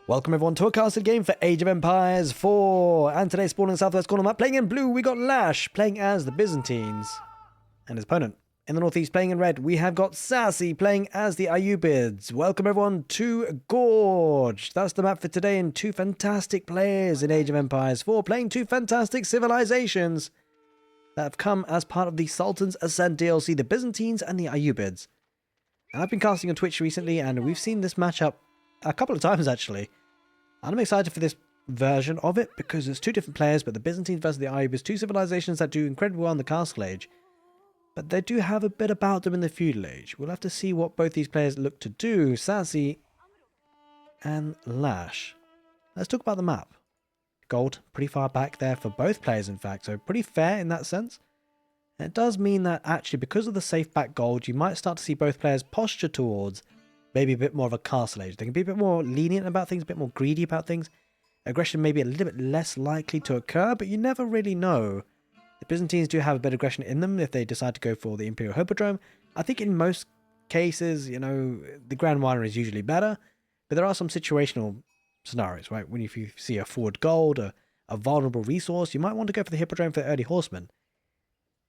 Welcome everyone to a casted game for Age of Empires 4, and today spawning southwest corner map, playing in blue we got LaSh, playing as the Byzantines, and his opponent. In the northeast, playing in red, we have got Sassy, playing as the Ayyubids. Welcome everyone to Gorge. That's the map for today, and two fantastic players in Age of Empires 4, playing two fantastic civilizations that have come as part of the Sultan's Ascent DLC, the Byzantines and the Ayyubids. And I've been casting on Twitch recently, and we've seen this matchup a couple of times actually. And I'm excited for this version of it because it's two different players, but the Byzantines versus the Ayyubids, two civilizations that do incredibly well in the Castle Age, but they do have a bit about them in the feudal age. We'll have to see what both these players look to do, Sassy and LaSh. Let's talk about the map. Gold, pretty far back there for both players in fact, so pretty fair in that sense. And it does mean that actually because of the safe back gold, you might start to see both players posture towards maybe a bit more of a castle age. They can be a bit more lenient about things, a bit more greedy about things. Aggression may be a little bit less likely to occur, but you never really know. The Byzantines do have a bit of aggression in them if they decide to go for the Imperial Hippodrome. I think in most cases, you know, the Grand Winery is usually better, but there are some situational scenarios, right? When if you see a forward gold, a vulnerable resource, you might want to go for the Hippodrome for the early horseman.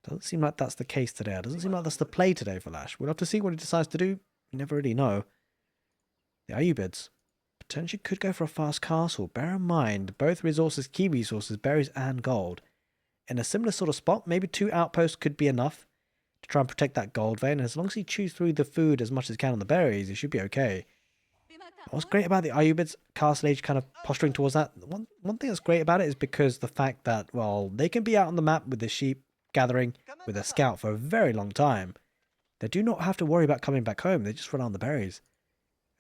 Doesn't seem like that's the case today. It doesn't seem like that's the play today for LaSh. We'll have to see what he decides to do. You never really know. The Ayyubids potentially could go for a fast castle. Bear in mind, both resources, key resources, berries and gold. In a similar sort of spot, maybe two outposts could be enough to try and protect that gold vein. And as long as he chews through the food as much as he can on the berries, he should be okay. What's great about the Ayyubids castle age kind of posturing towards that, one thing that's great about it is because the fact that, well, they can be out on the map with the sheep gathering with a scout for a very long time. They do not have to worry about coming back home. They just run on the berries.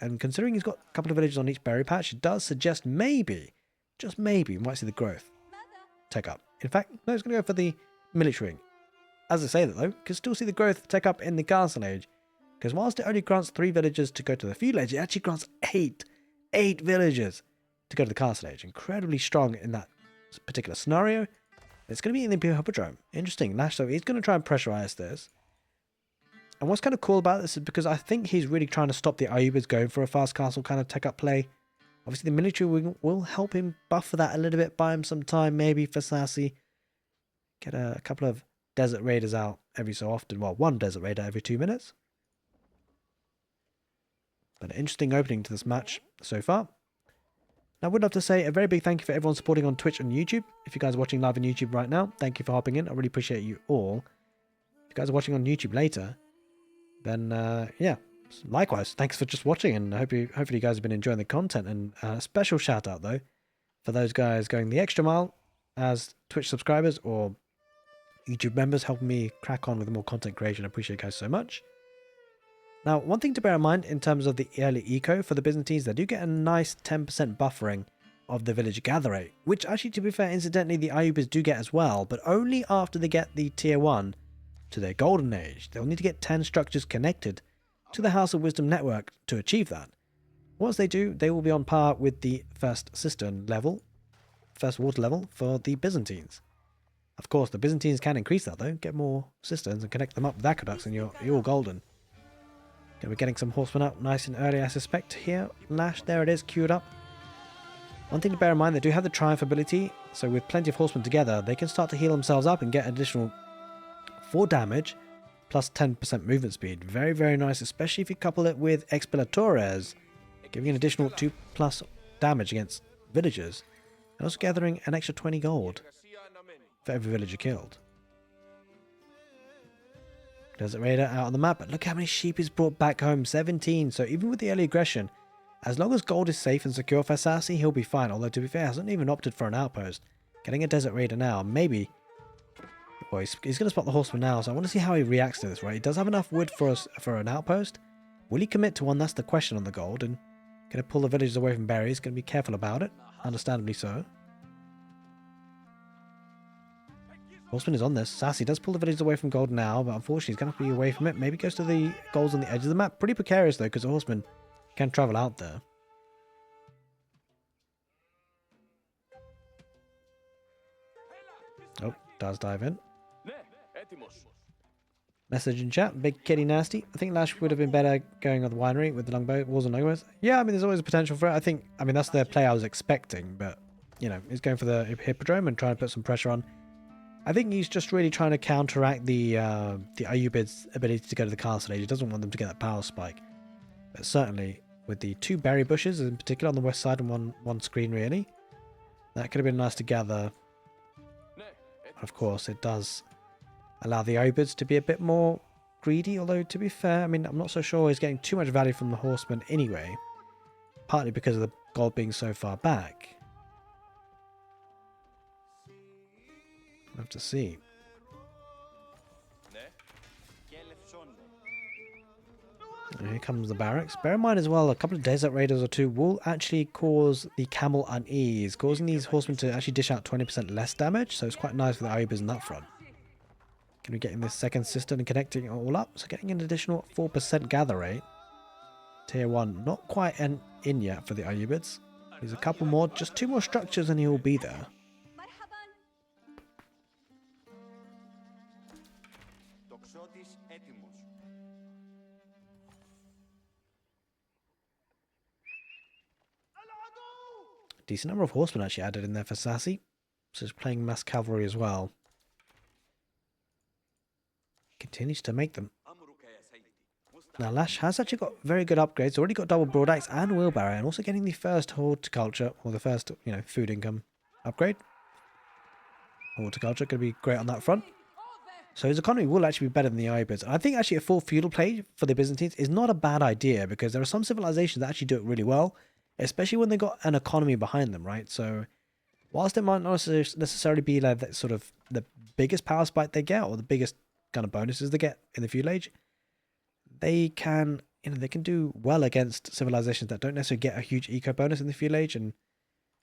And considering he's got a couple of villages on each berry patch, it does suggest maybe, just maybe, we might see the growth take up. In fact, no, it's going to go for the military wing. As I say that though, you can still see the growth take up in the castle age. Because whilst it only grants 3 villages to go to the feudal age, it actually grants 8 villages to go to the castle age. Incredibly strong in that particular scenario. It's going to be in the Imperial Hippodrome. Interesting. LaSh, so he's going to try and pressurize this. And what's kind of cool about this is because I think he's really trying to stop the Ayyubids going for a fast castle kind of take-up play. Obviously, the military wing will help him buffer that a little bit, buy him some time, maybe for Sassy. Get a couple of desert raiders out every so often. Well, one desert raider every 2 minutes. But an interesting opening to this match so far. Now, I would love to say a very big thank you for everyone supporting on Twitch and YouTube. If you guys are watching live on YouTube right now, thank you for hopping in. I really appreciate you all. If you guys are watching on YouTube later, then yeah, likewise, thanks for just watching, and hopefully you guys have been enjoying the content. And a special shout out though for those guys going the extra mile as Twitch subscribers or YouTube members, helping me crack on with more content creation. I appreciate you guys so much. Now, one thing to bear in mind in terms of the early eco for the Byzantines, they do get a nice 10% buffering of the village gather rate, which actually, to be fair, incidentally, the Ayyubids do get as well, but only after they get the tier 1 to their golden age. They'll need to get 10 structures connected to the House of Wisdom network to achieve that. Once they do, they will be on par with the first cistern level, first water level for the Byzantines. Of course, the Byzantines can increase that though, get more cisterns and connect them up with aqueducts, and you're all golden. Okay, we're getting some horsemen up nice and early, I suspect. Here, LaSh, there it is, queued up. One thing to bear in mind, they do have the triumph ability, so with plenty of horsemen together, they can start to heal themselves up and get additional 4 damage, plus 10% movement speed. Very, very nice, especially if you couple it with Expilatores, giving an additional 2+ damage against villagers, and also gathering an extra 20 gold for every villager killed. Desert Raider out on the map, but look how many sheep he's brought back home, 17. So even with the early aggression, as long as gold is safe and secure for Sassy, he'll be fine. Although to be fair, hasn't even opted for an outpost. Getting a Desert Raider now, maybe. Well, he's going to spot the horseman now, so I want to see how he reacts to this, right? He does have enough wood for us for an outpost. Will he commit to one? That's the question on the gold. And going to pull the villagers away from berries. Going to be careful about it. Understandably so. Horseman is on this. Sassy does pull the villagers away from gold now, but unfortunately he's going to be away from it. Maybe goes to the golds on the edge of the map. Pretty precarious though, because the horseman can travel out there. Oh, does dive in. Message in chat. Big kitty nasty. I think LaSh would have been better going on the winery with the longbow walls and longbows. Yeah, I mean, there's always a potential for it. I mean, that's the play I was expecting, but, you know, he's going for the hippodrome and trying to put some pressure on. I think he's just really trying to counteract the Ayyubid's ability to go to the castle age. He doesn't want them to get that power spike. But certainly, with the 2 berry bushes, in particular on the west side and one screen, really, that could have been nice to gather. Of course, it does allow the Ayyubids to be a bit more greedy, although to be fair, I mean, I'm not so sure he's getting too much value from the horsemen anyway, partly because of the gold being so far back. We'll have to see. And here comes the barracks. Bear in mind as well, a couple of desert raiders or 2 will actually cause the camel unease, causing these horsemen to actually dish out 20% less damage, so it's quite nice for the Ayyubids on that front. Can we get in this second cistern and connecting it all up? So getting an additional 4% gather rate. Tier 1, not quite in yet for the Ayyubids. There's a couple more, just 2 more structures and he'll be there. Decent number of horsemen actually added in there for Sassy. So he's playing mass cavalry as well. Continues to make them. Now LaSh has actually got very good upgrades. Already got double broadaxe and wheelbarrow, and also getting the first horticulture, or the first, you know, food income upgrade. Horticulture going to be great on that front. So his economy will actually be better than the Ayyubids. And I think actually a full feudal play for the Byzantines is not a bad idea, because there are some civilizations that actually do it really well, especially when they got an economy behind them, right? So whilst it might not necessarily be like that sort of the biggest power spike they get, or the biggest kind of bonuses they get in the feudal age, they can, you know, they can do well against civilizations that don't necessarily get a huge eco bonus in the feudal age, and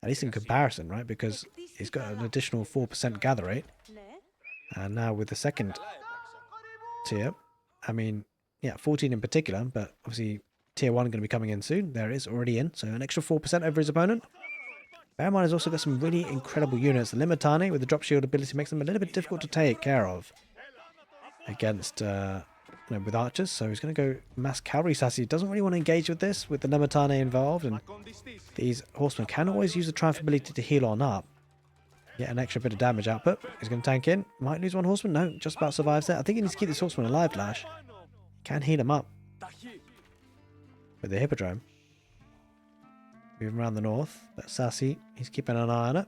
at least in comparison, right? Because it's got an additional 4% gather rate, and now with the second tier, I mean, yeah, 14 in particular, but obviously tier 1 going to be coming in soon. There it is, already in, so an extra 4% over his opponent. Bear in mind, he's also got some really incredible units. The Limitani with the drop shield ability makes them a little bit difficult to take care of against, you know, with archers. So he's going to go mass cavalry. Sassy doesn't really want to engage with this, with the Limitani involved, and these horsemen can always use the triumph ability to heal on up. Get an extra bit of damage output. He's going to tank in. Might lose 1 horseman. No, just about survives there. I think he needs to keep this horseman alive, LaSh. Can heal him up with the hippodrome. Moving around the north. But Sassy, he's keeping an eye on it.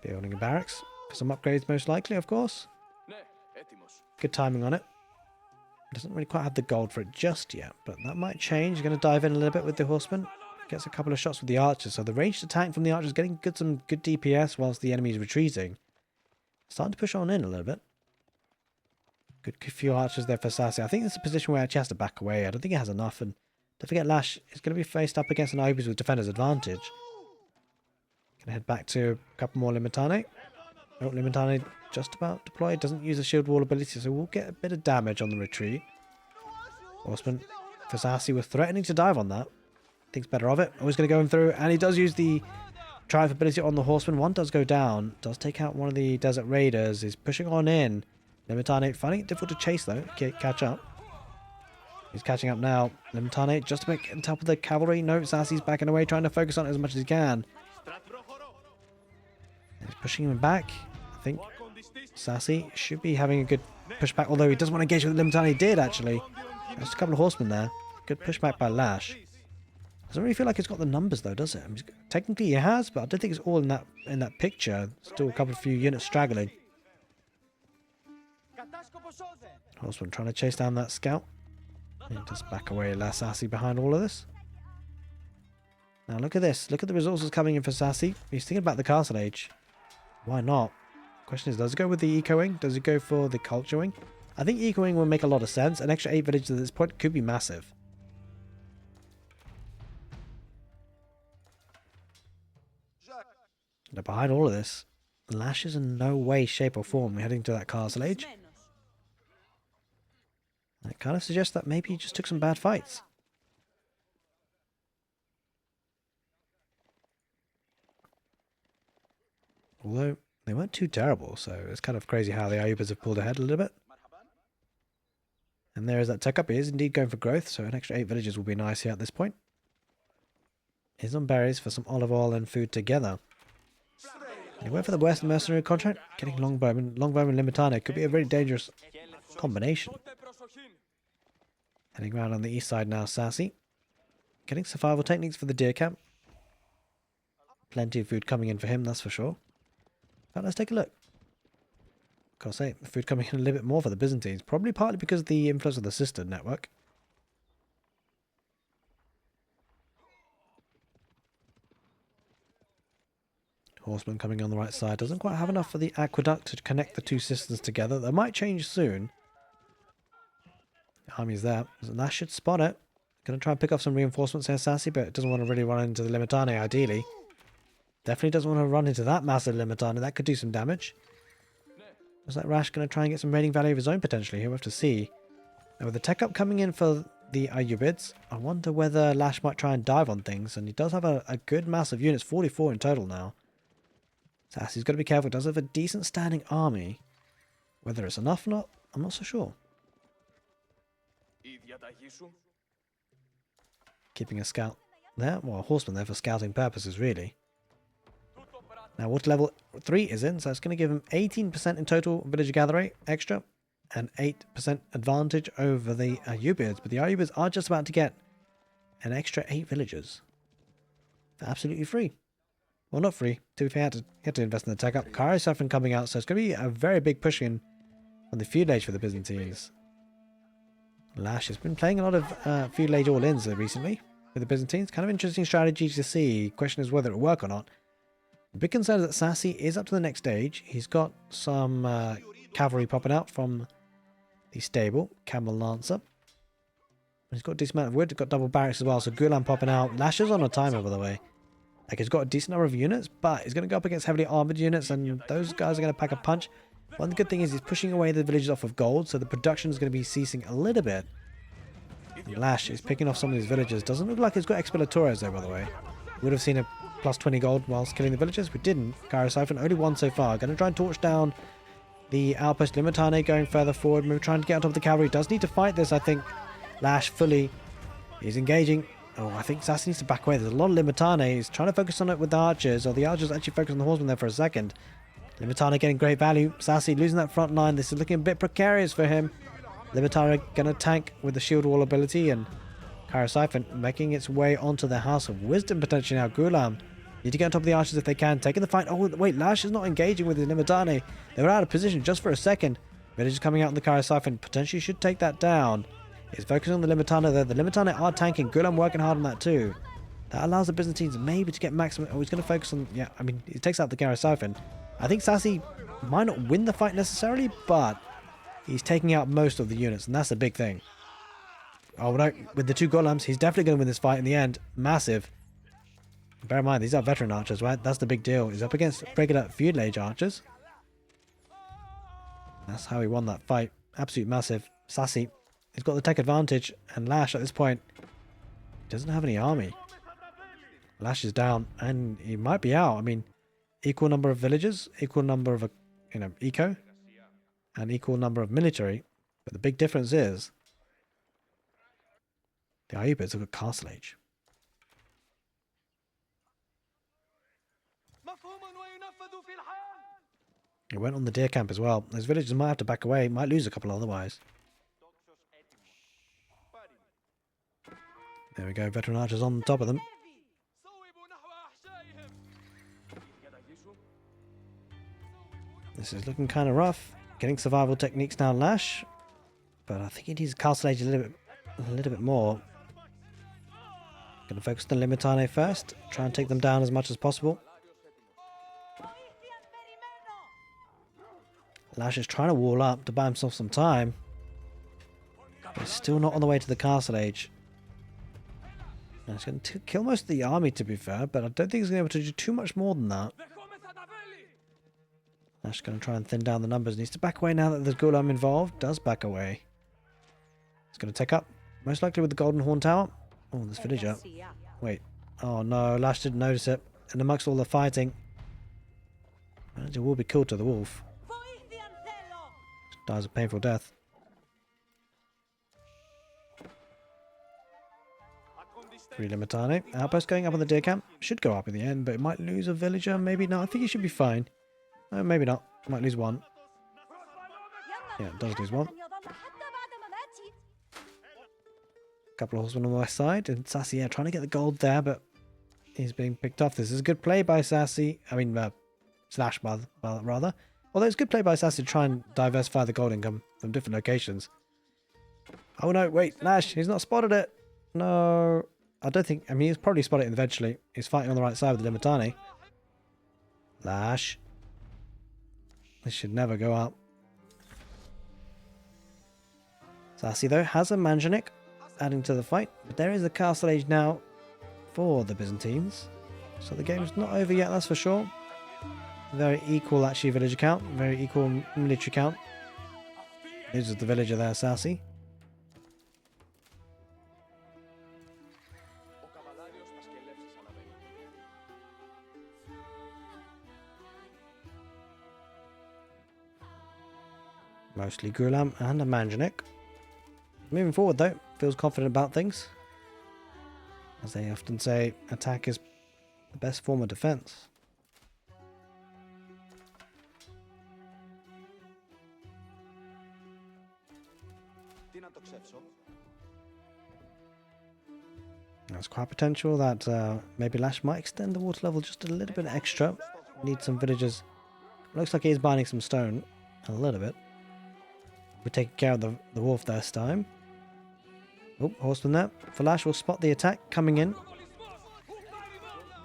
Building a barracks. For some upgrades most likely, of course. Good timing on it. Doesn't really quite have the gold for it just yet, but that might change. He's going to dive in a little bit with the horseman. Gets a couple of shots with the archers. So the ranged attack from the archers getting some good DPS whilst the enemy is retreating. Starting to push on in a little bit. Good few archers there for Sassy. I think it's a position where he has to back away. I don't think he has enough. And don't forget, LaSh is going to be faced up against an Ayyubids with defender's advantage. Going to head back to a couple more Limitani. Oh, Limitani just about deployed. Doesn't use the shield wall ability, so we'll get a bit of damage on the retreat. Horseman for Sassy was threatening to dive on that. Thinks better of it. Always going to go him through, and he does use the triumph ability on the horseman. 1 does go down. Does take out one of the desert raiders. He's pushing on in. Limitani finding it difficult to chase though. Catch up. He's catching up now. Limitani just to make on top of the cavalry. No, Sassy's backing away, trying to focus on it as much as he can. He's pushing him back. I think Sassy should be having a good pushback, although he doesn't want to engage with Limitani. He did actually. There's a couple of horsemen there. Good pushback by LaSh. Doesn't really feel like it's got the numbers though, does it? I mean, technically he has, but I don't think it's all in that picture. Still a couple of few units straggling. Horseman trying to chase down that scout. And just back away, Sassy behind all of this. Now look at this. Look at the resources coming in for Sassy. He's thinking about the castle age. Why not? Question is, does it go with the ecoing? Does it go for the culture wing? I think ecoing will make a lot of sense. An extra 8 villages at this point could be massive. Now behind all of this, LaSh is in no way, shape or form heading to that castle age. It kind of suggests that maybe he just took some bad fights. Although they weren't too terrible, so it's kind of crazy how the Ayyubids have pulled ahead a little bit. And there is that tech up. He is indeed going for growth, so an extra 8 villages will be nice here at this point. He's on berries for some olive oil and food together. He went for the Western mercenary contract, getting longbowman limitane could be a very dangerous combination. Heading around on the east side now, Sassy. Getting survival techniques for the deer camp. Plenty of food coming in for him, that's for sure. But let's take a look. Gotta say, food coming in a little bit more for the Byzantines, probably partly because of the influence of the sister network. Horseman coming on the right side. Doesn't quite have enough for the aqueduct to connect the two systems together. That might change soon. The army's there. LaSh should spot it. Gonna try and pick up some reinforcements here, Sassy, but doesn't want to really run into the limitane, ideally. Definitely doesn't want to run into that massive limitane. That could do some damage. Is that LaSh going to try and get some rating value of his own potentially? He'll have to see. Now with the tech up coming in for the Ayyubids, I wonder whether LaSh might try and dive on things. And he does have a good mass of units, 44 in total now. Sassy's got to be careful. Does have a decent standing army. Whether it's enough or not, I'm not so sure. Keeping a scout there. Well, a horseman there for scouting purposes, really. Now, what level 3 is in, so it's going to give him 18% in total villager gather rate extra and 8% advantage over the Ayyubids. But the Ayyubids are just about to get an extra 8 villagers. For absolutely free. Well, not free. To be fair, he had to invest in the tech up. Saffron coming out, so it's going to be a very big push in on the feudal age for the Byzantines. LaSh has been playing a lot of feudal age all-ins recently with the Byzantines. Kind of interesting strategy to see. Question is whether it will work or not. The big concern is that Sassy is up to the next stage. He's got some cavalry popping out from the stable. Camel Lancer. He's got a decent amount of wood. He's got double barracks as well. So Gulam popping out. LaSh is on a timer, by the way. Like, he's got a decent number of units, but he's going to go up against heavily armored units, and those guys are going to pack a punch. One good thing is he's pushing away the villages off of gold, so the production is going to be ceasing a little bit. And LaSh is picking off some of these villagers. Doesn't look like he's got expilatores though, by the way. Would have seen a plus 20 gold whilst killing the villagers. We didn't. Siphon only one so far. Going to try and torch down the outpost. Limitane going further forward. Maybe trying to get on top of the cavalry. Does need to fight this, I think. LaSh fully. He's engaging. Oh, I think Sassy needs to back away. There's a lot of Limitane. He's trying to focus on it with the archers. Or the archers actually focus on the horsemen there for a second. Limitane getting great value. Sassy losing that front line. This is looking a bit precarious for him. Limitane going to tank with the shield wall ability. And Siphon making its way onto the House of Wisdom potentially now. Gulam need to get on top of the archers if they can. Taking the fight. Oh, wait. LaSh is not engaging with his Limitane. They were out of position just for a second. Villagers coming out in the Siphon potentially should take that down. He's focusing on the Limitane there. The Limitane are tanking. Gulam working hard on that too. That allows the Byzantines maybe to get maximum. Oh, he's going to focus on. Yeah, I mean, he takes out the Siphon. I think Sassy might not win the fight necessarily, but he's taking out most of the units, and that's a big thing. Oh no, with the 2 golems, he's definitely going to win this fight in the end. Massive. Bear in mind, these are veteran archers, right? That's the big deal. He's up against regular feudal age archers. That's how he won that fight. Absolute massive. Sassy, he's got the tech advantage, and LaSh at this point doesn't have any army. LaSh is down, and he might be out. I mean, equal number of villagers, equal number of, eco, and equal number of military. But the big difference is the Ayyubids have got castle age. He went on the deer camp as well. Those villagers might have to back away. Might lose a couple otherwise. There we go. Veteran archers on top of them. This is looking kind of rough. Getting survival techniques now, LaSh. But I think he needs castle age a little bit more. Going to focus on the Limitane first. Try and take them down as much as possible. LaSh is trying to wall up to buy himself some time. But he's still not on the way to the castle age. Now he's going to kill most of the army, to be fair, but I don't think he's going to be able to do too much more than that. LaSh going to try and thin down the numbers. Needs to back away now that there's Gulam involved. Does back away. He's going to take up, most likely with the Golden Horn Tower. Oh, this villager. Wait. Oh no, LaSh didn't notice it. And amongst all the fighting, It will be killed to the wolf. Dies a painful death. 3 Limitane. Outpost going up on the deer camp. Should go up in the end, but it might lose a villager. Maybe not. I think he should be fine. Maybe not. Might lose 1. Yeah, it does lose 1. Couple of horsemen on the west side. And Sassy, yeah, trying to get the gold there, but he's being picked off. This is a good play by Sassy. I mean, LaSh, rather. Although it's good play by Sassy to try and diversify the gold income from different locations. Oh no, wait, LaSh, he's not spotted it. No, I don't think, I mean, he's probably spotted it eventually. He's fighting on the right side with the Limitane. LaSh. This should never go up. Sassy, though, has a Manjanik adding to the fight. But there is a castle age now for the Byzantines. So the game's not over yet, that's for sure. Very equal, actually, villager count. Very equal military count. Loses the villager there, Sassy. Mostly Gulam and a Manjanik. Moving forward, though, feels confident about things. As they often say, attack is the best form of defense. There's quite potential that maybe LaSh might extend the water level just a little bit extra. Need some villagers. Looks like he is binding some stone a little bit. We're taking care of the wolf this time. Oh, horseman there. For LaSh will spot the attack coming in.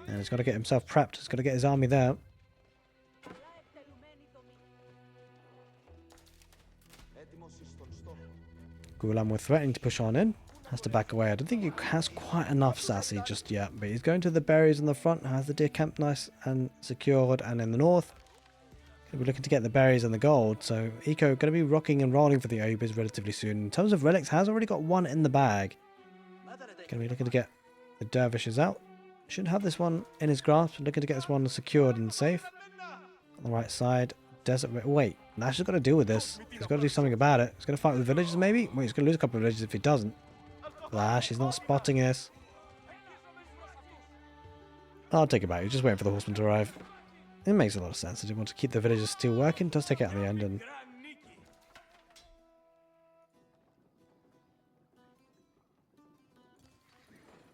And he's got to get himself prepped. He's got to get his army there. Gulam were threatening to push on in. Has to back away. I don't think he has quite enough Sassy just yet. But he's going to the berries in the front. Has the deer camp nice and secured. And in the north, we're looking to get the berries and the gold. So Eco going to be rocking and rolling for the Ayyubids relatively soon. In terms of relics, has already got 1 in the bag. Going to be looking to get the dervishes out. Should have this one in his grasp. Looking to get this one secured and safe. On the right side, desert. Wait, LaSh has got to deal with this. He's got to do something about it. He's going to fight with the villagers maybe. Wait, he's going to lose a couple of villagers if he doesn't. LaSh, he's not spotting this. I'll take it back. He's just waiting for the horseman to arrive. It makes a lot of sense. I didn't want to keep the villagers still working. Does take it out in the end. And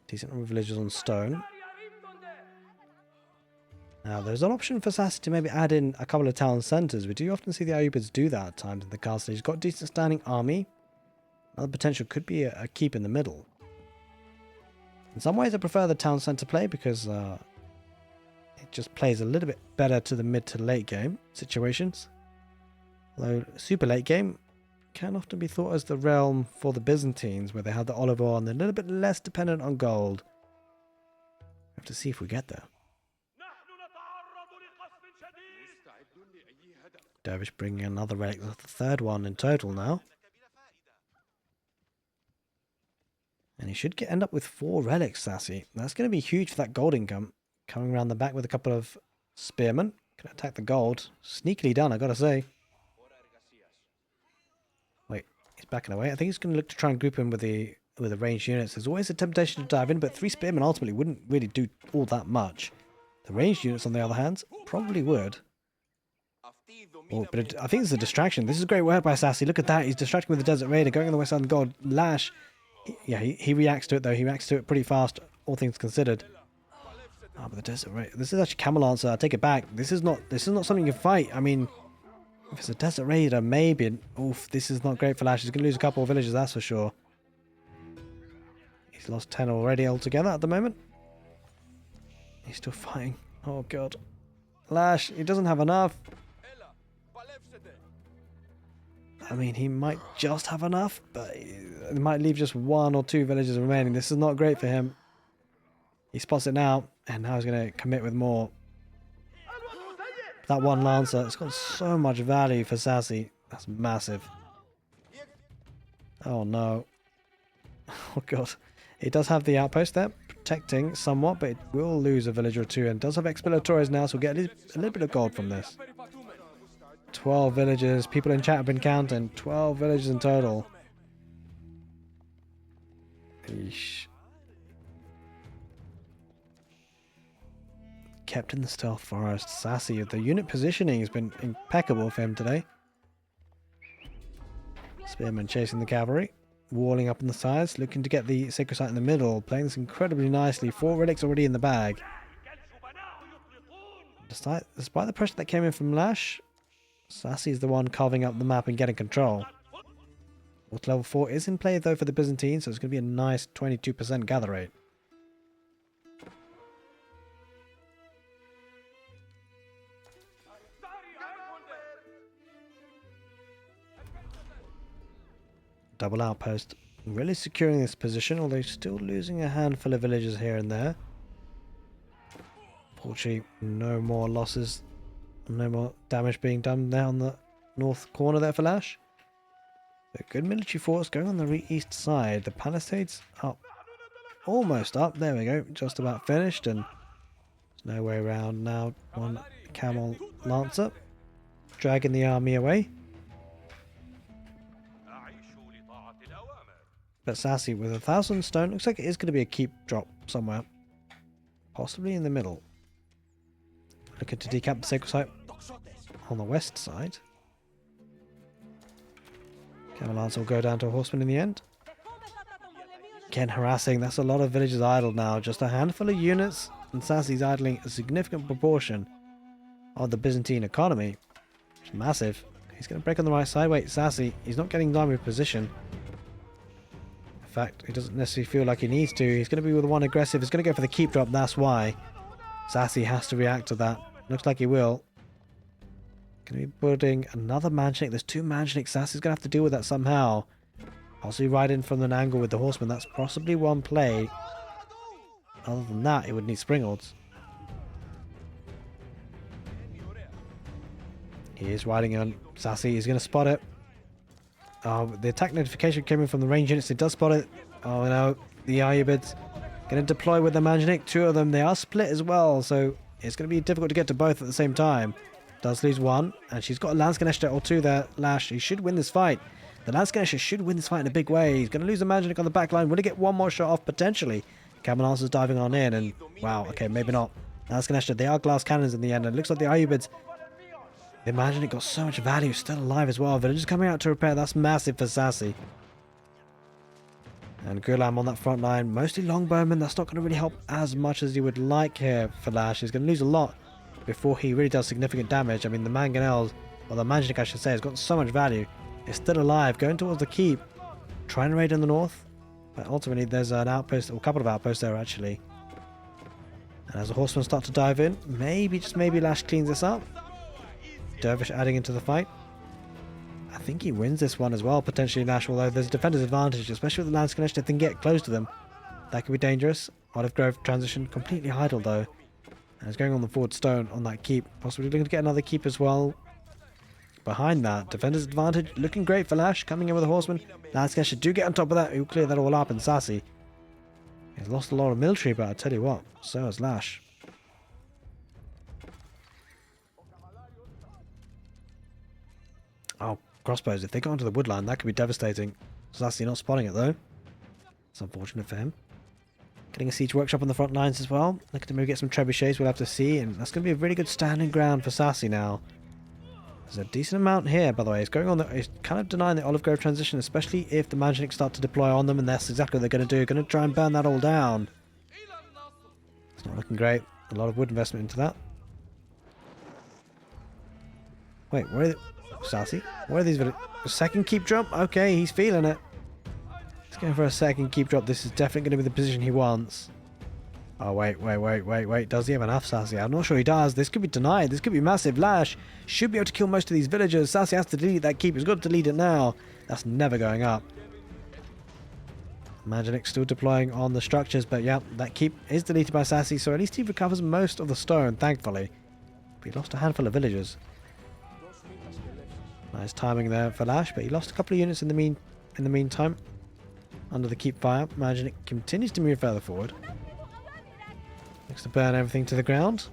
decent number of villagers on stone. Now, there's an option for Sassy to maybe add in a couple of town centres. We do often see the Ayyubids do that at times in the castle. He's got a decent standing army. Another potential could be a keep in the middle. In some ways, I prefer the town centre play because it just plays a little bit better to the mid to late game situations. Although super late game can often be thought as the realm for the Byzantines, where they have the olive oil and they're a little bit less dependent on gold. We have to see if we get there. Dervish bringing another relic. That's the 3rd one in total now. And he should end up with 4 relics, Sassy. That's going to be huge for that gold income. Coming around the back with a couple of spearmen. Can attack the gold. Sneakily done, I gotta say. Wait, he's backing away. I think he's going to look to try and group him with the ranged units. There's always a temptation to dive in, but 3 spearmen ultimately wouldn't really do all that much. The ranged units, on the other hand, probably would. Oh, but I think it's a distraction. This is great work by Sassy. Look at that. He's distracting with the Desert Raider, going on the west side of the gold. LaSh. Yeah, he reacts to it, though. He reacts to it pretty fast, all things considered. Ah, but the Desert Raider. This is actually Camel Lancer. I take it back. This is not something you can fight. I mean, if it's a Desert Raider, maybe. Oof, this is not great for LaSh. He's going to lose a couple of villages, that's for sure. He's lost 10 already altogether at the moment. He's still fighting. Oh, God. LaSh, he doesn't have enough. I mean, he might just have enough, but it might leave just 1 or 2 villages remaining. This is not great for him. He spots it now, and now he's going to commit with more. That 1 Lancer, it's got so much value for Sassy. That's massive. Oh, no. Oh, God. He does have the outpost there, protecting somewhat, but it will lose a village or two, and does have expilatores now, so we'll get a little bit of gold from this. 12 villages. People in chat have been counting. 12 villages in total. Eesh. Kept in the stealth forest. Sassy. The unit positioning has been impeccable for him today. Spearman chasing the cavalry. Walling up on the sides. Looking to get the sacred site in the middle. Playing this incredibly nicely. 4 relics already in the bag. Despite the pressure that came in from LaSh, Sassy is the one carving up the map and getting control. Water level 4 is in play though for the Byzantine, so it's going to be a nice 22% gather rate. Double outpost. Really securing this position, although still losing a handful of villages here and there. Fortunately, no more losses. No more damage being done there on the north corner there for LaSh. A good military force going on the east side. The palisades up. Almost up. There we go. Just about finished. And there's no way around now. One camel lancer. Dragging the army away. But Sassy with 1,000 stone. Looks like it is going to be a keep drop somewhere. Possibly in the middle. Looking to decamp the sacred site on the west side. Camel Lancer will go down to a horseman in the end. Again, harassing. That's a lot of villages idle now. Just a handful of units, and Sassy's idling a significant proportion of the Byzantine economy. It's massive. He's going to break on the right side. Wait, Sassy. He's not getting down with position. In fact, he doesn't necessarily feel like he needs to. He's going to be with one aggressive. He's going to go for the keep drop. That's why Sassy has to react to that. Looks like he will. Going to be building another mansionate. There's 2 mansionates. Sassy's going to have to deal with that somehow. Possibly right in from an angle with the horseman. That's possibly one play. Other than that, it would need springalds. He is riding on Sassy. He's going to spot it. The attack notification came in from the range units. It does spot it. Oh no. The Ayyubids going to deploy with the mansionate. 2 of them. They are split as well. So it's going to be difficult to get to both at the same time. Does lose one. And she's got a Landscanestra or 2 there. LaSh. He should win this fight. The Landscanestra should win this fight in a big way. He's going to lose a mansionate on the back line. Will he get one more shot off potentially? Camel Lancer's diving on in. And wow. Okay. Maybe not. Landscanestra. They are glass cannons in the end. And it looks like the Ayyubids. The mansionate got so much value. Still alive as well. Villagers coming out to repair. That's massive for Sassy. And Gulam on that front line. Mostly longbowmen. That's not going to really help as much as he would like here for LaSh. He's going to lose a lot before he really does significant damage. I mean, the mangonels, or the mansionate I should say, has got so much value. It's still alive. Going towards the keep. Trying to raid in the north. But ultimately there's an outpost, or a couple of outposts there actually. And as the horsemen start to dive in, maybe, just maybe LaSh cleans this up. Dervish adding into the fight. I think he wins this one as well, potentially LaSh, although there's a defender's advantage, especially with the Landscanestra. If they can get close to them, that could be dangerous. Olive Grove transition completely idle though. And it's going on the forward stone on that keep. Possibly looking to get another keep as well. Behind that, defender's advantage looking great for LaSh, coming in with a horseman. Landscanestra do get on top of that. He'll clear that all up, and Sassy. He's lost a lot of military, but I tell you what, so has LaSh. Oh, crossbows. If they go onto the woodline, that could be devastating. Sassy not spotting it, though. It's unfortunate for him. Getting a siege workshop on the front lines as well. Looking to maybe get some trebuchets, we'll have to see. And that's going to be a really good standing ground for Sassy now. There's a decent amount here, by the way. It's going on. It's kind of denying the Olive Grove transition, especially if the Mansionix start to deploy on them. And that's exactly what they're going to do. Going to try and burn that all down. It's not looking great. A lot of wood investment into that. Wait, where are they? Sassy? Where are these? A second keep drop? Okay, he's feeling it. He's going for a second keep drop. This is definitely going to be the position he wants. Oh, wait. Does he have enough, Sassy? I'm not sure he does. This could be denied. This could be massive. LaSh should be able to kill most of these villagers. Sassy has to delete that keep. He's got to delete it now. That's never going up. Mansionix still deploying on the structures, but yeah, that keep is deleted by Sassy, so at least he recovers most of the stone, thankfully. But he lost a handful of villagers. Nice timing there for LaSh, but he lost a couple of units in the meantime. Under the keep fire, Mansionix continues to move further forward. Looks to burn everything to the ground.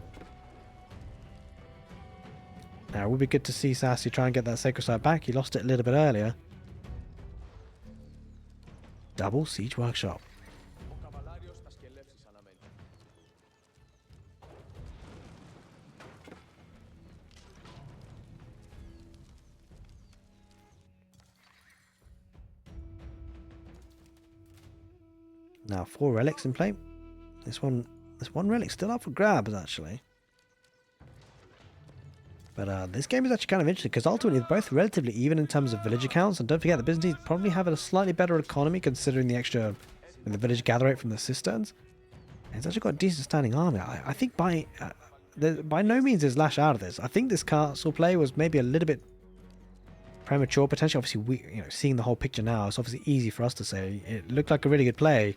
Now, it would be good to see Sassy try and get that sacred site back. He lost it a little bit earlier. Double siege workshop. Now 4 relics in play. This one relic still up for grabs actually. But this game is actually kind of interesting because ultimately they're both relatively even in terms of villager counts, and don't forget the Byzantines probably have a slightly better economy considering the extra the village gather rate from the cisterns. And it's actually got a decent standing army. I think by no means is LaSh out of this. I think this castle play was maybe a little bit premature potentially. Obviously, seeing the whole picture now, it's obviously easy for us to say it looked like a really good play.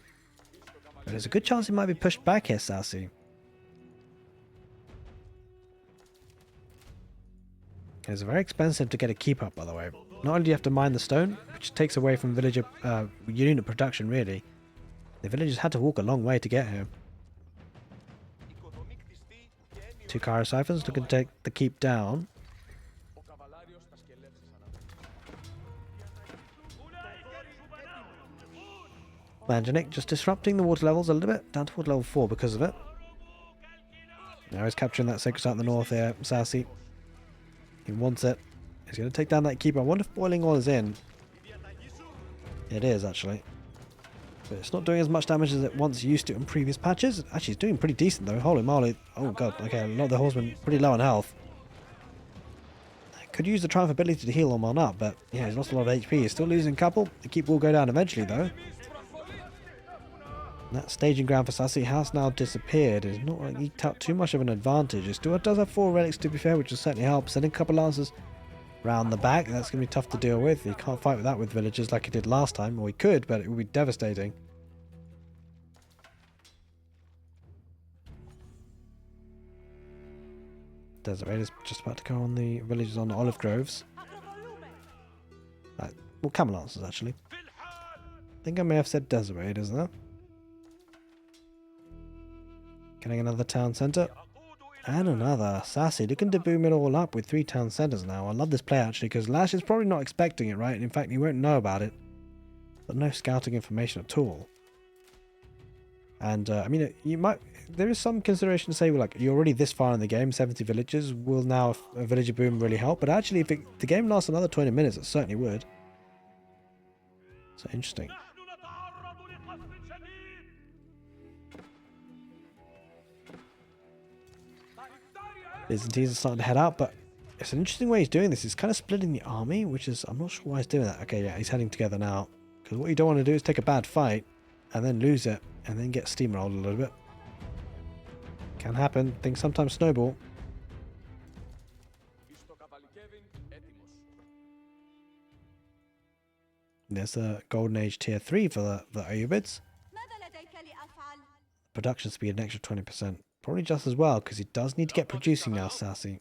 But there's a good chance it might be pushed back here, Sassy. It's very expensive to get a keep up, by the way. Not only do you have to mine the stone, which takes away from villager unit production, really. The villagers had to walk a long way to get here. 2 Cairo siphons looking to take the keep down. Manjanik just disrupting the water levels a little bit, down to water level 4 because of it. Now he's capturing that sacred site in the north here, Sassy. He wants it. He's going to take down that keeper. I wonder if boiling oil is in. It is, actually. But it's not doing as much damage as it once used to in previous patches. Actually, it's doing pretty decent, though. Holy moly. Oh, God. Okay, a lot of the horsemen pretty low on health. Could use the triumph ability to heal them on up, but yeah, he's lost a lot of HP. He's still losing a couple. The keep will go down eventually, though. That staging ground for Sassy has now disappeared. It's not like eked out too much of an advantage. It still does have 4 relics, to be fair, which will certainly help. Sending a couple lancers round the back, that's going to be tough to deal with. You can't fight with that with villagers like he did last time. Or he could, but it would be devastating. Desert Raid is just about to go on the villagers on the olive groves. Well, camel lancers, actually. I think I may have said Desert Raid, isn't there? Getting another town centre. And another. Sassy looking to boom it all up with 3 town centres now. I love this play actually because LaSh is probably not expecting it, right? In fact, he won't know about it. But no scouting information at all. And I mean, there is some consideration to say, well, like, you're already this far in the game, 70 villagers. Will now a villager boom really help? But actually, if the game lasts another 20 minutes, it certainly would. So interesting. Byzantines are starting to head out, but it's an interesting way he's doing this. He's kind of splitting the army, which is, I'm not sure why he's doing that. Okay, yeah, he's heading together now. Because what you don't want to do is take a bad fight and then lose it and then get steamrolled a little bit. Can happen. Things sometimes snowball. There's a Golden Age Tier 3 for the Ayyubids. Production speed an extra 20%. Probably just as well, because he does need to get producing now, Sassy.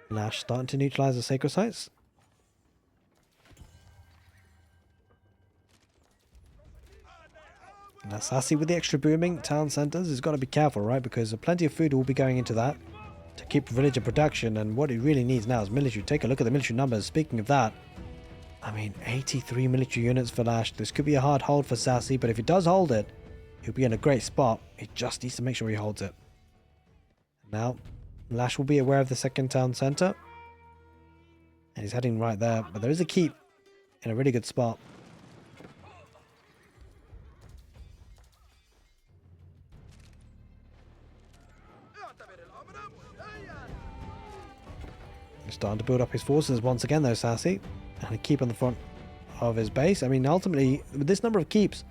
LaSh starting to neutralize the sacred sites. Now Sassy with the extra booming town centres has got to be careful, right? Because plenty of food will be going into that to keep villager production, and what he really needs now is military. Take a look at the military numbers. Speaking of that, I mean, 83 military units for LaSh. This could be a hard hold for Sassy, but if he does hold it, he'll be in a great spot. He just needs to make sure he holds it. Now, LaSh will be aware of the second town centre. And he's heading right there, but there is a keep in a really good spot. He's starting to build up his forces once again, though, Sassy. And a keep on the front of his base. I mean, ultimately, with this number of keeps,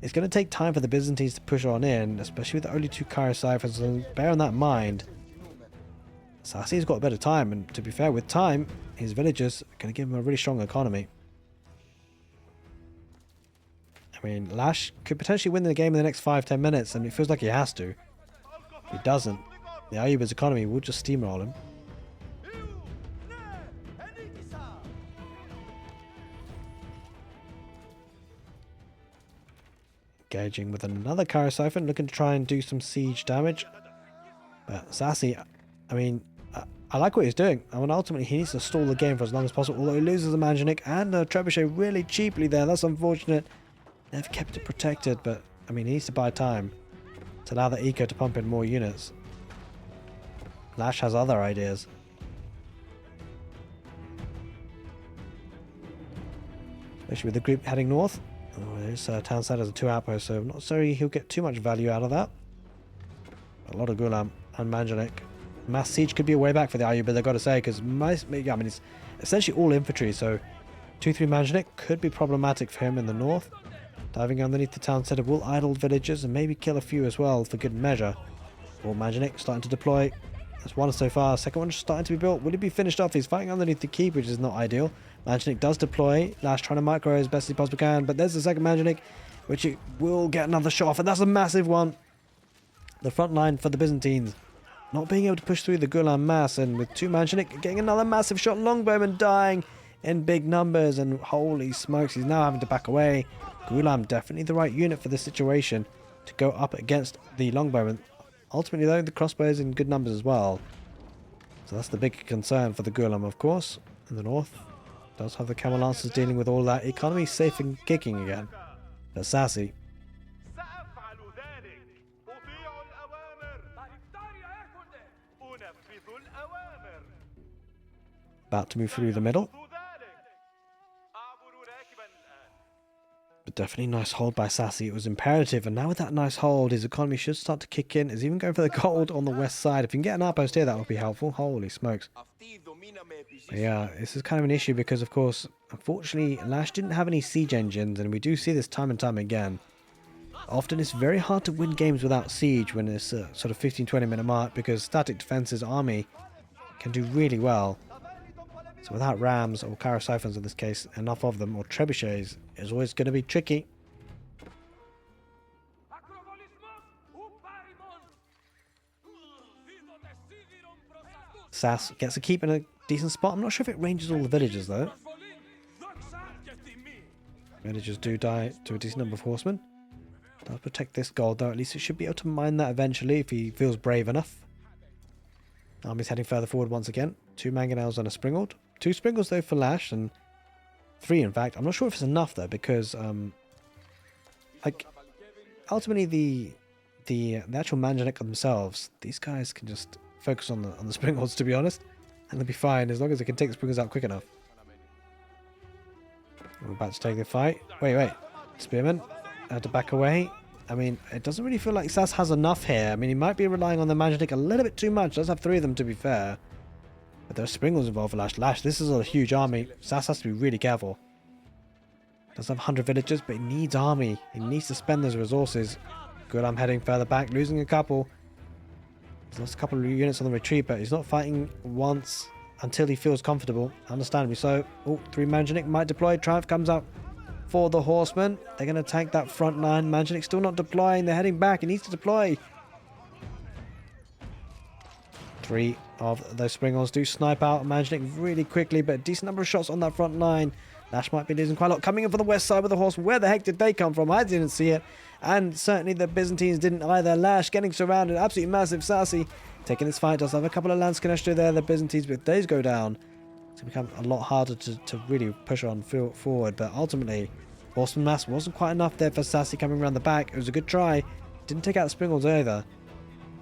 it's going to take time for the Byzantines to push on in, especially with the only 2 Cairo ciphers. And bear in that mind, Sassy's got a better time. And to be fair, with time, his villagers are going to give him a really strong economy. I mean, LaSh could potentially win the game in the next 5-10 minutes, and it feels like he has to. If he doesn't, the Ayyubid's economy will just steamroll him. Engaging with another Siphon, looking to try and do some siege damage. But Sassy, I mean, I like what he's doing. I mean, ultimately, he needs to stall the game for as long as possible, although he loses a Manjanik and a Trebuchet really cheaply there. That's unfortunate. They've kept it protected, but, I mean, he needs to buy time to allow the eco to pump in more units. LaSh has other ideas. Especially with the group heading north. Oh, this town side has a 2 outpost, so I'm not sorry he'll get too much value out of that. A lot of Gulam and Manjanik. Mass siege could be a way back for the Ayyubid, I've got to say, because I mean, it's essentially all infantry, so 2-3 Manjanik could be problematic for him in the north. Diving underneath the town center will idle villagers and maybe kill a few as well for good measure. All Manjanik starting to deploy. That's one so far. Second one starting to be built. Will he be finished off? He's fighting underneath the keep, which is not ideal. Manjanik does deploy. LaSh trying to micro as best he possibly can, but there's the second Manjanik, which it will get another shot off, and that's a massive one. The front line for the Byzantines not being able to push through the Gulam mass, and with 2 Manjanik getting another massive shot. Longbowman dying in big numbers, and holy smokes, he's now having to back away. Gulam definitely the right unit for this situation to go up against the Longbowman. Ultimately though, the crossbows in good numbers as well. So that's the big concern for the Gulam, of course. In the north, does have the Camel Lancers dealing with all that. Economy safe and kicking again. But Sassy, about to move through the middle. But definitely nice hold by Sassy. It was imperative, and now with that nice hold, his economy should start to kick in. He's even going for the gold on the west side. If you can get an outpost here, that would be helpful. Holy smokes. But yeah, this is kind of an issue because, of course, unfortunately, LaSh didn't have any siege engines, and we do see this time and time again. Often it's very hard to win games without siege when it's a sort of 15-20 minute mark, because static defense's army can do really well. So without rams, or Siphons in this case, enough of them, or trebuchets, is always going to be tricky. Sass gets a keep in a decent spot. I'm not sure if it ranges all the villagers though. Villagers do die to a decent number of horsemen. Does protect this gold though, at least it should be able to mine that eventually if he feels brave enough. Army's heading further forward once again. 2 mangonels and a springald. 2 springles though for LaSh, and 3 in fact. I'm not sure if it's enough though, because like ultimately the actual Manjanik themselves, these guys can just focus on the springalds, to be honest, and they'll be fine as long as they can take the springals out quick enough. We're about to take the fight. Wait. Spearman had to back away. I mean, it doesn't really feel like Sass has enough here. I mean, he might be relying on the Manjanik a little bit too much. Does have 3 of them, to be fair. But there's springles involved for LaSh. This is a huge army. Sass has to be really careful. Does have 100 villagers, but he needs army. He needs to spend those resources. Good, I'm heading further back, losing a couple. He's lost a couple of units on the retreat, but he's not fighting once until he feels comfortable. Understandably so. Oh, 3 Manjanik might deploy. Triumph comes out for the horsemen. They're going to tank that front line. Manjanik still not deploying. They're heading back. He needs to deploy. 3 of those springals do snipe out Manjanik really quickly, but a decent number of shots on that front line. LaSh might be losing quite a lot. Coming in for the west side with the horse. Where the heck did they come from? I didn't see it. And certainly the Byzantines didn't either. LaSh getting surrounded. Absolutely massive. Sassy taking this fight. Does have a couple of lance canisters there. The Byzantines, but those go down. It's become a lot harder to really push on forward. But ultimately, horseman mass wasn't quite enough there for Sassy coming around the back. It was a good try. Didn't take out the springals either.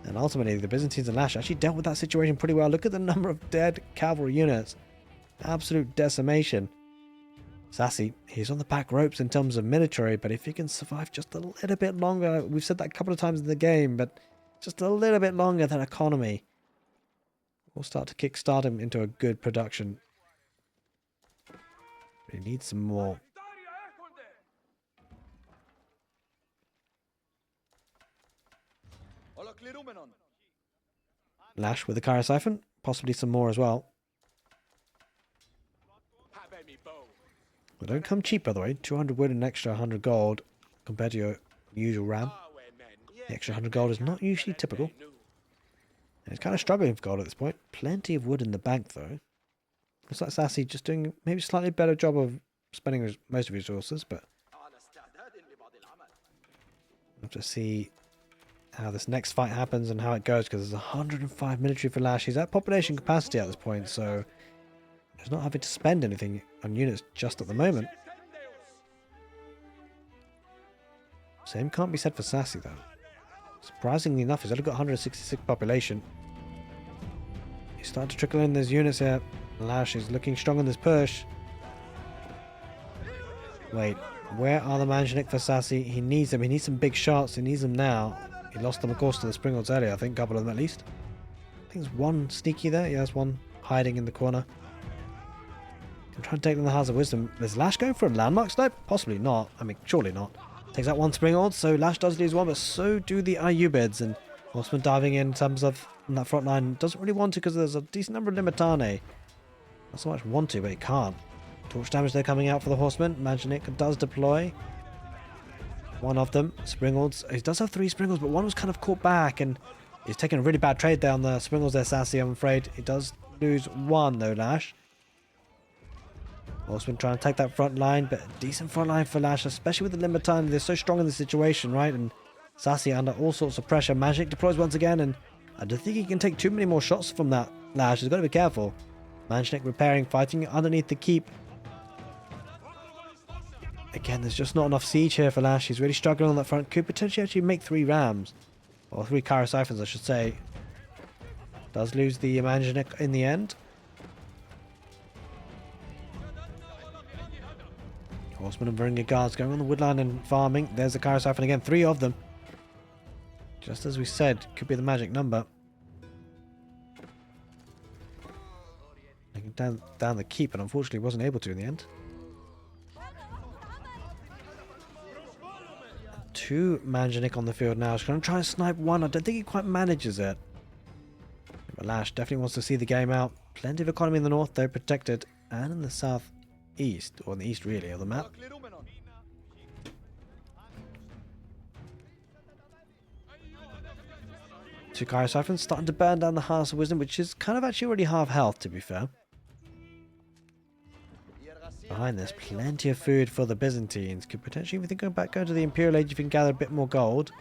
And ultimately, the Byzantines and LaSh actually dealt with that situation pretty well. Look at the number of dead cavalry units. Absolute decimation. Sassy, he's on the back ropes in terms of military, but if he can survive just a little bit longer, we've said that a couple of times in the game, but just a little bit longer, that economy will start to kickstart him into a good production. He needs some more. LaSh with the Siphon, possibly some more as well. They don't come cheap, by the way. 200 wood and an extra 100 gold compared to your usual ram. The extra 100 gold is not usually typical. And it's kind of struggling for gold at this point. Plenty of wood in the bank, though. Looks like Sassy just doing maybe a slightly better job of spending most of his resources, but have to see how this next fight happens and how it goes, because there's 105 military for LaSh. He's at population capacity at this point, so he's not having to spend anything on units just at the moment. Same can't be said for Sassy though. Surprisingly enough, he's only got 166 population. He's starting to trickle in those units here. LaSh is looking strong on this push. Wait, where are the Manjanik for Sassy? He needs them. He needs some big shots. He needs them now. He lost them, of course, to the Springalds earlier, I think. A couple of them at least. I think there's one sneaky there. Yeah, there's one hiding in the corner. I'm trying to take them the House of Wisdom. Is LaSh going for a landmark snipe? Possibly not. I mean, surely not. Takes out one Springald, so LaSh does lose one, but so do the Ayyubids. And Horseman diving in terms of that front line. Doesn't really want to because there's a decent number of Limitane. Not so much want to, but he can't. Torch damage there coming out for the Horseman. Manjanik does deploy. One of them, Springalds. He does have 3 Springalds, but one was kind of caught back, and he's taking a really bad trade there on the Springalds there, Sassy, I'm afraid. He does lose one, though, LaSh. Horseman trying to take that front line, but a decent front line for LaSh, especially with the Limitane. They're so strong in this situation, right? And Sassy under all sorts of pressure. Manjanik deploys once again, and I don't think he can take too many more shots from that LaSh. He's got to be careful. Manjanik repairing, fighting underneath the keep. Again, there's just not enough siege here for LaSh. He's really struggling on that front. Could potentially actually make 3 rams. Or 3 Kyrosyphons, I should say. Does lose the Manjanik in the end. Horsemen and Varinga Guards going on the woodland and farming. There's the Kyrosyphon again. 3 of them. Just as we said, could be the magic number. Taking down the keep, and unfortunately wasn't able to in the end. 2 Manjanik on the field now. He's going to try and snipe one. I don't think he quite manages it. But LaSh definitely wants to see the game out. Plenty of economy in the north, though, protected. And in the southeast, or in the east, really, of the map. 2 Kyrosyphons starting to burn down the House of Wisdom, which is kind of actually already half health, to be fair. Behind this, plenty of food for the Byzantines. Could potentially even think about going to the Imperial Age if you can gather a bit more gold.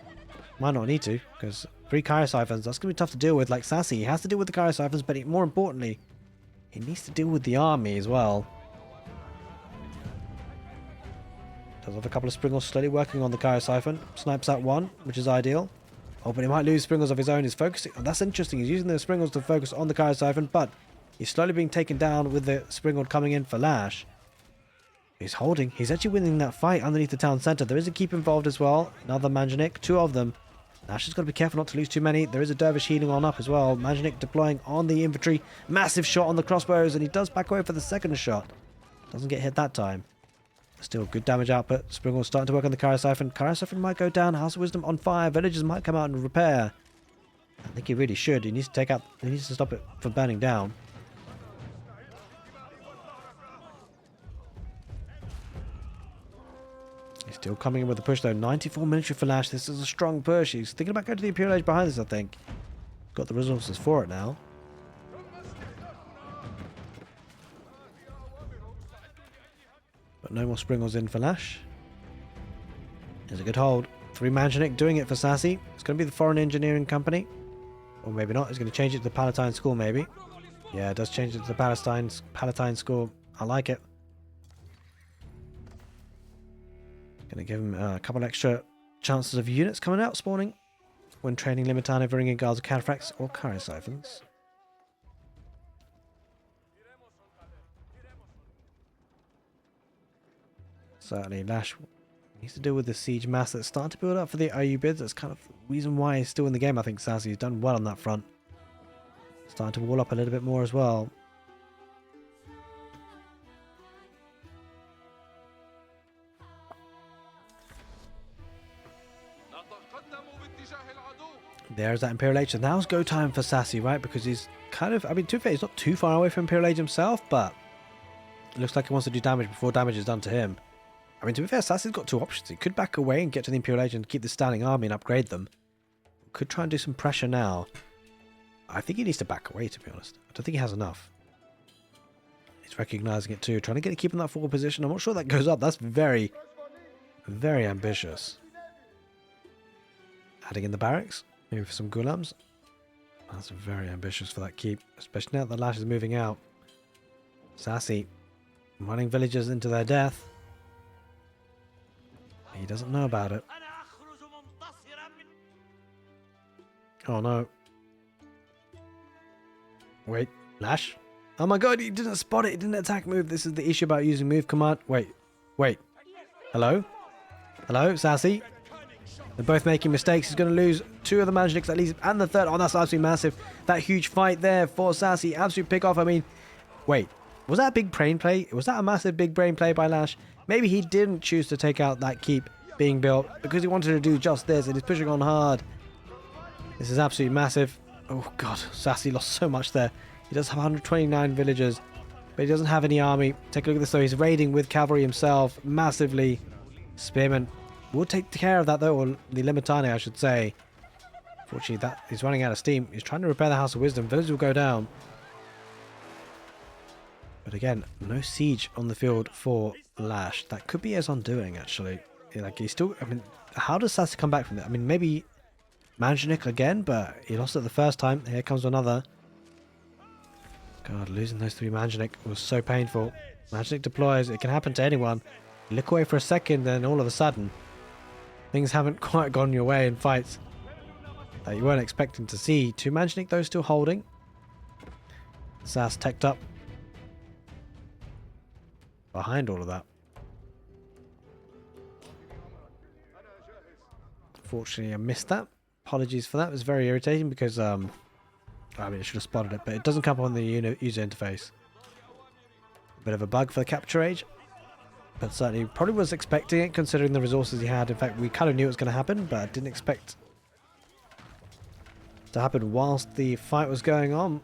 Might not need to, because 3 Kyrosyphons, that's going to be tough to deal with. Like Sassy, he has to deal with the Kyrosyphons, but more importantly, he needs to deal with the army as well. Does have a couple of Springals slowly working on the Kyrosyphon. Snipes out one, which is ideal. Oh, but he might lose Springals of his own. He's focusing. Oh, that's interesting. He's using the Springals to focus on the Kyrosyphon, but he's slowly being taken down with the Springald coming in for LaSh. He's holding. He's actually winning that fight underneath the town centre. There is a keep involved as well. Another Manjanik. 2 of them. LaSh has got to be careful not to lose too many. There is a Dervish healing on up as well. Manjanik deploying on the infantry. Massive shot on the crossbows, and he does back away for the second shot. Doesn't get hit that time. Still good damage output. Springal's starting to work on the Kyrosyphon. Kyrosyphon might go down. House of Wisdom on fire. Villagers might come out and repair. I think he really should. He needs to take out. He needs to stop it from burning down. He's still coming in with the push though. 94 military for LaSh. This is a strong push. He's thinking about going to the Imperial Age behind this, I think. Got the resources for it now. But no more Springals in for LaSh. There's a good hold. 3 Manjanik doing it for Sassy. It's going to be the Foreign Engineering Company. Or maybe not. It's going to change it to the Palatine School, maybe. Yeah, it does change it to the Palatine School. I like it. Going to give him a couple extra chances of units coming out, spawning. When training Limitane, Varinga Guards, or Cataphracts, or Kyrosyphons. Certainly, LaSh needs to deal with the siege mass that's starting to build up for the Ayyubids. That's kind of the reason why he's still in the game, I think, Sassy. He's done well on that front. Starting to wall up a little bit more as well. There's that Imperial Age. So now's go time for Sassy, right? Because he's kind of, I mean, to be fair, he's not too far away from Imperial Age himself, but it looks like he wants to do damage before damage is done to him. I mean, to be fair, Sassy's got 2 options. He could back away and get to the Imperial Age and keep the standing army and upgrade them. Could try and do some pressure now. I think he needs to back away, to be honest. I don't think he has enough. He's recognizing it too. Trying to get keep in that forward position. I'm not sure that goes up. That's very, very ambitious. Adding in the barracks. Maybe for some gulams. That's very ambitious for that keep. Especially now that the LaSh is moving out. Sassy. Running villagers into their death. He doesn't know about it. Oh no. Wait, LaSh? Oh my god, he didn't spot it. He didn't attack move. This is the issue about using move command. Wait. Hello? Hello, Sassy? They're both making mistakes. He's going to lose 2 of the Manjaniks at least, and the 3rd. Oh, that's absolutely massive. That huge fight there for Sassy. Absolute pick off. I mean, wait. Was that a big brain play? Was that a massive big brain play by LaSh? Maybe he didn't choose to take out that keep being built because he wanted to do just this, and he's pushing on hard. This is absolutely massive. Oh god, Sassy lost so much there. He does have 129 villagers, but he doesn't have any army. Take a look at this though. He's raiding with cavalry himself massively. Spearmen will take care of that though, or the Limitani I should say. Fortunately, that he's running out of steam. He's trying to repair the House of Wisdom. Villagers will go down. But again, no siege on the field for LaSh. That could be his undoing, actually. Like, he's still... I mean, how does Sassy come back from that? I mean, maybe Manjanik again, but he lost it the first time. Here comes another. God, losing those 3 Manjanik was so painful. Manjanik deploys. It can happen to anyone. You look away for a second, then all of a sudden, things haven't quite gone your way in fights that you weren't expecting to see. 2 Manjanik, though, still holding. Sass teched up. Behind all of that. Unfortunately, I missed that. Apologies for that. It was very irritating because, I mean, I should have spotted it, but it doesn't come up on the user interface. A bit of a bug for the capture age. But certainly, probably was expecting it considering the resources he had. In fact, we kind of knew it was going to happen, but I didn't expect it to happen whilst the fight was going on.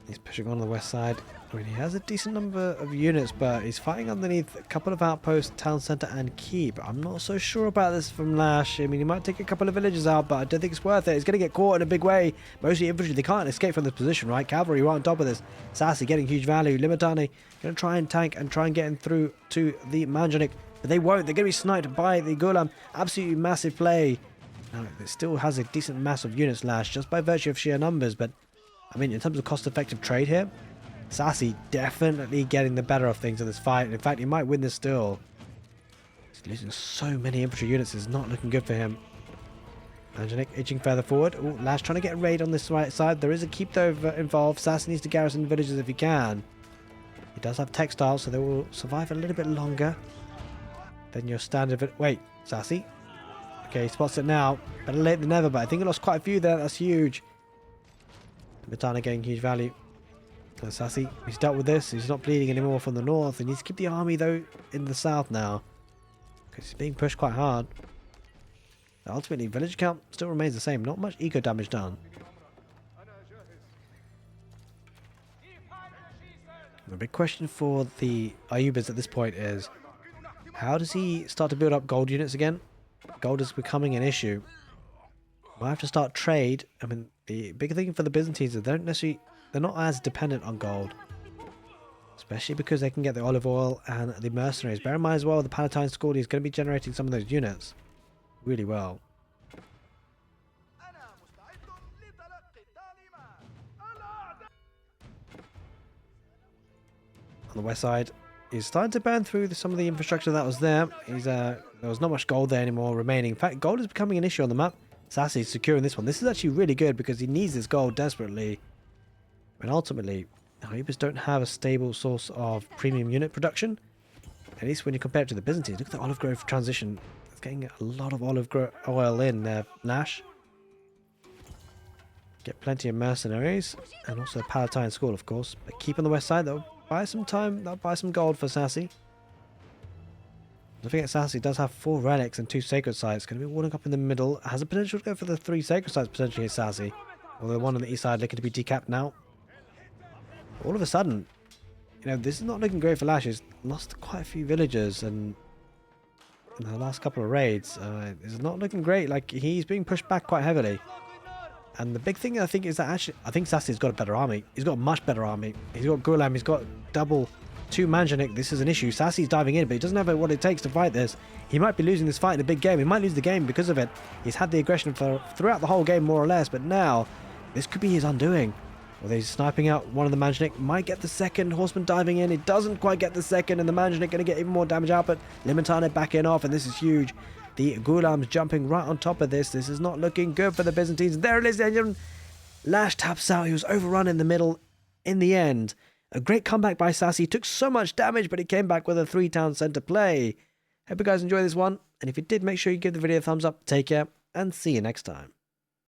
He's pushing on the west side. I mean, he has a decent number of units, but he's fighting underneath a couple of outposts, town centre and keep. I'm not so sure about this from LaSh. I mean, he might take a couple of villages out, but I don't think it's worth it. He's going to get caught in a big way. Mostly infantry, they can't escape from this position, right? Cavalry right on top of this. Sassy getting huge value. Limitani going to try and tank and try and get in through to the Manjanik, but they won't. They're going to be sniped by the Gulam. Absolutely massive play. Now, it still has a decent mass of units, LaSh, just by virtue of sheer numbers, but I mean, in terms of cost-effective trade here, Sassy definitely getting the better of things in this fight. In fact, he might win this still. He's losing so many infantry units. It's not looking good for him. Manjanik edging further forward. Oh, LaSh trying to get a raid on this right side. There is a keep though involved. Sassy needs to garrison villages if he can. He does have textiles, so they will survive a little bit longer than your standard... Wait, Sassy? Okay, he spots it now. Better late than never, but I think he lost quite a few there. That's huge. Matana getting huge value. Sassy, he's dealt with this. He's not bleeding anymore from the north. He needs to keep the army, though, in the south now. Because he's being pushed quite hard. Ultimately, village count still remains the same. Not much eco damage done. The big question for the Ayyubids at this point is, how does he start to build up gold units again? Gold is becoming an issue. Might have to start trade. I mean, the big thing for the Byzantines is they're not as dependent on gold. Especially because they can get the olive oil and the mercenaries. Bear in mind as well, the Palatine School is going to be generating some of those units really well. On the west side, he's starting to burn through some of the infrastructure that was there. There was not much gold there anymore remaining. In fact, gold is becoming an issue on the map. Sassy's securing this one. This is actually really good because he needs this gold desperately. And ultimately, Ayyubids don't have a stable source of premium unit production. At least when you compare it to the Byzantines. Look at the olive grove transition. It's getting a lot of olive oil in there. LaSh. Get plenty of mercenaries. And also a Palatine School, of course. But keep on the west side, though. Buy some time. That'll buy some gold for Sassy. Don't forget, Sassy does have 4 relics and 2 sacred sites. Going to be warning up in the middle. Has the potential to go for the 3 sacred sites potentially is Sassy. Although the one on the east side looking to be decapped now. All of a sudden, you know, this is not looking great for LaSh. He's lost quite a few villagers and in the last couple of raids. It's not looking great. Like, he's being pushed back quite heavily. And the big thing I think is that actually, I think Sassy's got a better army. He's got a much better army. He's got Gulam. He's got double 2 Manjanik. This is an issue. Sassy's diving in, but he doesn't have what it takes to fight this. He might be losing this fight in a big game. He might lose the game because of it. He's had the aggression throughout the whole game, more or less, but now this could be his undoing. Although he's sniping out one of the Manjanik. Might get the second. Horseman diving in. It doesn't quite get the second, and the Manjanik going to get even more damage out, but Limitane backing off, and this is huge. The Gulams jumping right on top of this. This is not looking good for the Byzantines. There it is, engine. LaSh taps out. He was overrun in the middle in the end. A great comeback by Sassy. Took so much damage, but he came back with a 3-town center play. Hope you guys enjoy this one. And if you did, make sure you give the video a thumbs up. Take care, and see you next time.